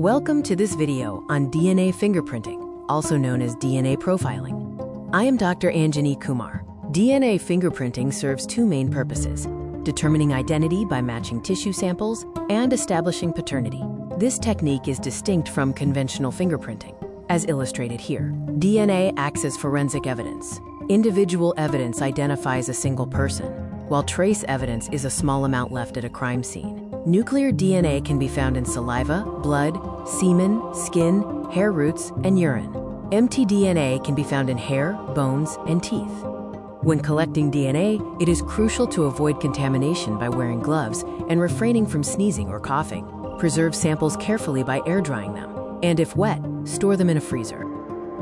Welcome to this video on DNA fingerprinting, also known as DNA profiling. I am Dr. Anjani Kumar. DNA fingerprinting serves two main purposes: determining identity by matching tissue samples and establishing paternity. This technique is distinct from conventional fingerprinting. As illustrated here, DNA acts as forensic evidence. Individual evidence identifies a single person, while trace evidence is a small amount left at a crime scene. Nuclear DNA can be found in saliva, blood, semen, skin, hair roots, and urine. mtDNA can be found in hair, bones, and teeth. When collecting DNA, it is crucial to avoid contamination by wearing gloves and refraining from sneezing or coughing. Preserve samples carefully by air drying them, and if wet, store them in a freezer.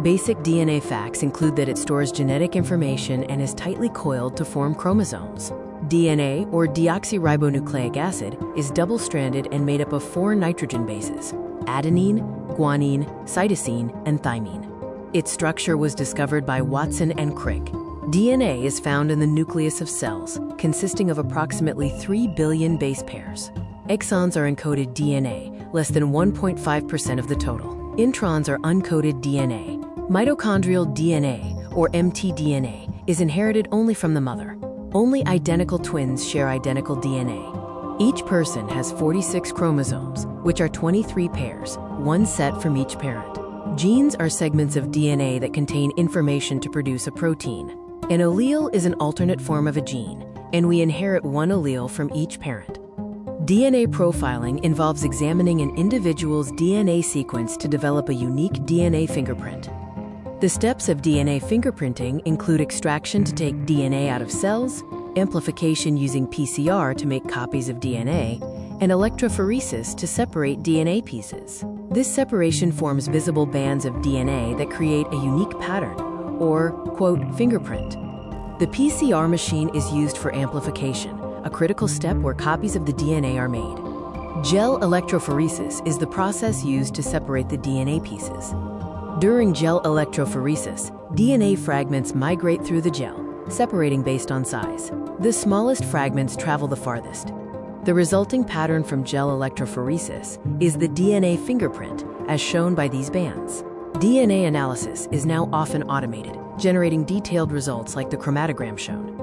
Basic DNA facts include that it stores genetic information and is tightly coiled to form chromosomes. DNA, or deoxyribonucleic acid, is double-stranded and made up of 4 nitrogen bases: adenine, guanine, cytosine, and thymine. Its structure was discovered by Watson and Crick. DNA is found in the nucleus of cells, consisting of approximately 3 billion base pairs. Exons are encoded DNA, less than 1.5% of the total. Introns are uncoded DNA. Mitochondrial DNA, or mtDNA, is inherited only from the mother. Only identical twins share identical DNA. Each person has 46 chromosomes, which are 23 pairs, one set from each parent. Genes are segments of DNA that contain information to produce a protein. An allele is an alternate form of a gene, and we inherit one allele from each parent. DNA profiling involves examining an individual's DNA sequence to develop a unique DNA fingerprint. The steps of DNA fingerprinting include extraction to take DNA out of cells, amplification using PCR to make copies of DNA, and electrophoresis to separate DNA pieces. This separation forms visible bands of DNA that create a unique pattern, or, quote, fingerprint. The PCR machine is used for amplification, a critical step where copies of the DNA are made. Gel electrophoresis is the process used to separate the DNA pieces. During gel electrophoresis, DNA fragments migrate through the gel, separating based on size. The smallest fragments travel the farthest. The resulting pattern from gel electrophoresis is the DNA fingerprint, as shown by these bands. DNA analysis is now often automated, generating detailed results like the chromatogram shown.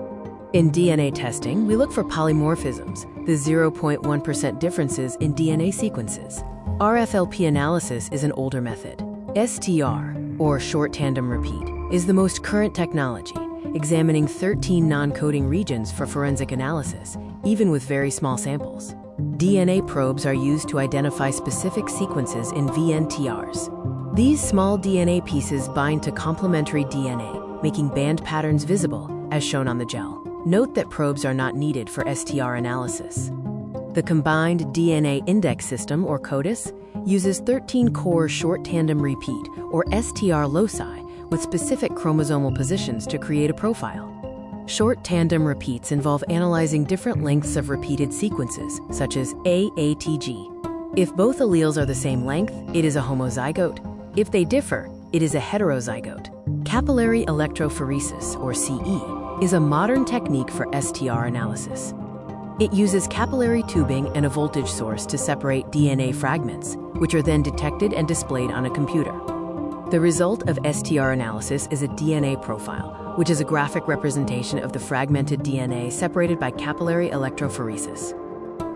In DNA testing, we look for polymorphisms, the 0.1% differences in DNA sequences. RFLP analysis is an older method. STR, or short tandem repeat, is the most current technology, examining 13 non-coding regions for forensic analysis, even with very small samples. DNA probes are used to identify specific sequences in VNTRs. These small DNA pieces bind to complementary DNA, making band patterns visible, as shown on the gel. Note that probes are not needed for STR analysis. The Combined DNA Index System, or CODIS, uses 13-core short tandem repeat, or STR loci, with specific chromosomal positions to create a profile. Short tandem repeats involve analyzing different lengths of repeated sequences, such as AATG. If both alleles are the same length, it is a homozygote. If they differ, it is a heterozygote. Capillary electrophoresis, or CE, is a modern technique for STR analysis. It uses capillary tubing and a voltage source to separate DNA fragments, which are then detected and displayed on a computer. The result of STR analysis is a DNA profile, which is a graphic representation of the fragmented DNA separated by capillary electrophoresis.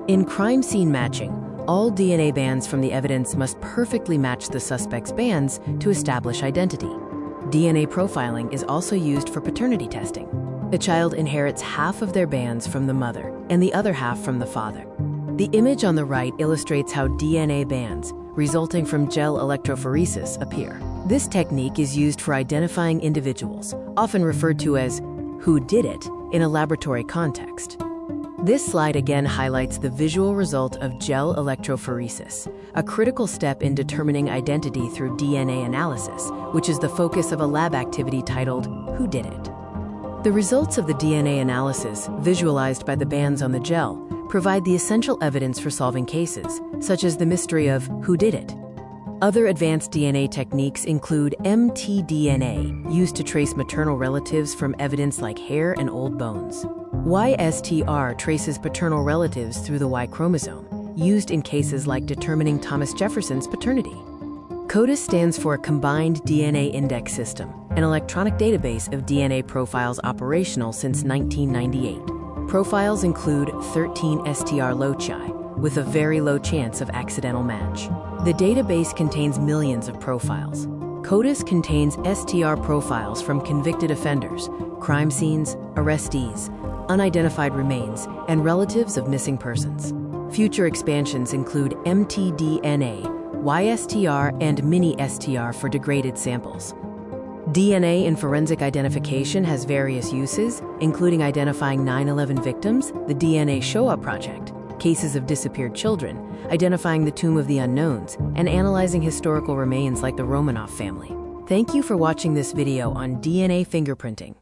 In crime scene matching, all DNA bands from the evidence must perfectly match the suspect's bands to establish identity. DNA profiling is also used for paternity testing. The child inherits half of their bands from the mother and the other half from the father. The image on the right illustrates how DNA bands, resulting from gel electrophoresis, appear. This technique is used for identifying individuals, often referred to as "who did it" in a laboratory context. This slide again highlights the visual result of gel electrophoresis, a critical step in determining identity through DNA analysis, which is the focus of a lab activity titled "Who Did It?" The results of the DNA analysis, visualized by the bands on the gel, provide the essential evidence for solving cases, such as the mystery of "who did it?" Other advanced DNA techniques include mtDNA, used to trace maternal relatives from evidence like hair and old bones. YSTR traces paternal relatives through the Y chromosome, used in cases like determining Thomas Jefferson's paternity. CODIS stands for Combined DNA Index System, an electronic database of DNA profiles operational since 1998. Profiles include 13 STR loci, with a very low chance of accidental match. The database contains millions of profiles. CODIS contains STR profiles from convicted offenders, crime scenes, arrestees, unidentified remains, and relatives of missing persons. Future expansions include mtDNA, YSTR, and mini-STR for degraded samples. DNA in forensic identification has various uses, including identifying 9/11 victims, the DNA Show-Up Project, cases of disappeared children, identifying the Tomb of the Unknowns, and analyzing historical remains like the Romanov family. Thank you for watching this video on DNA fingerprinting.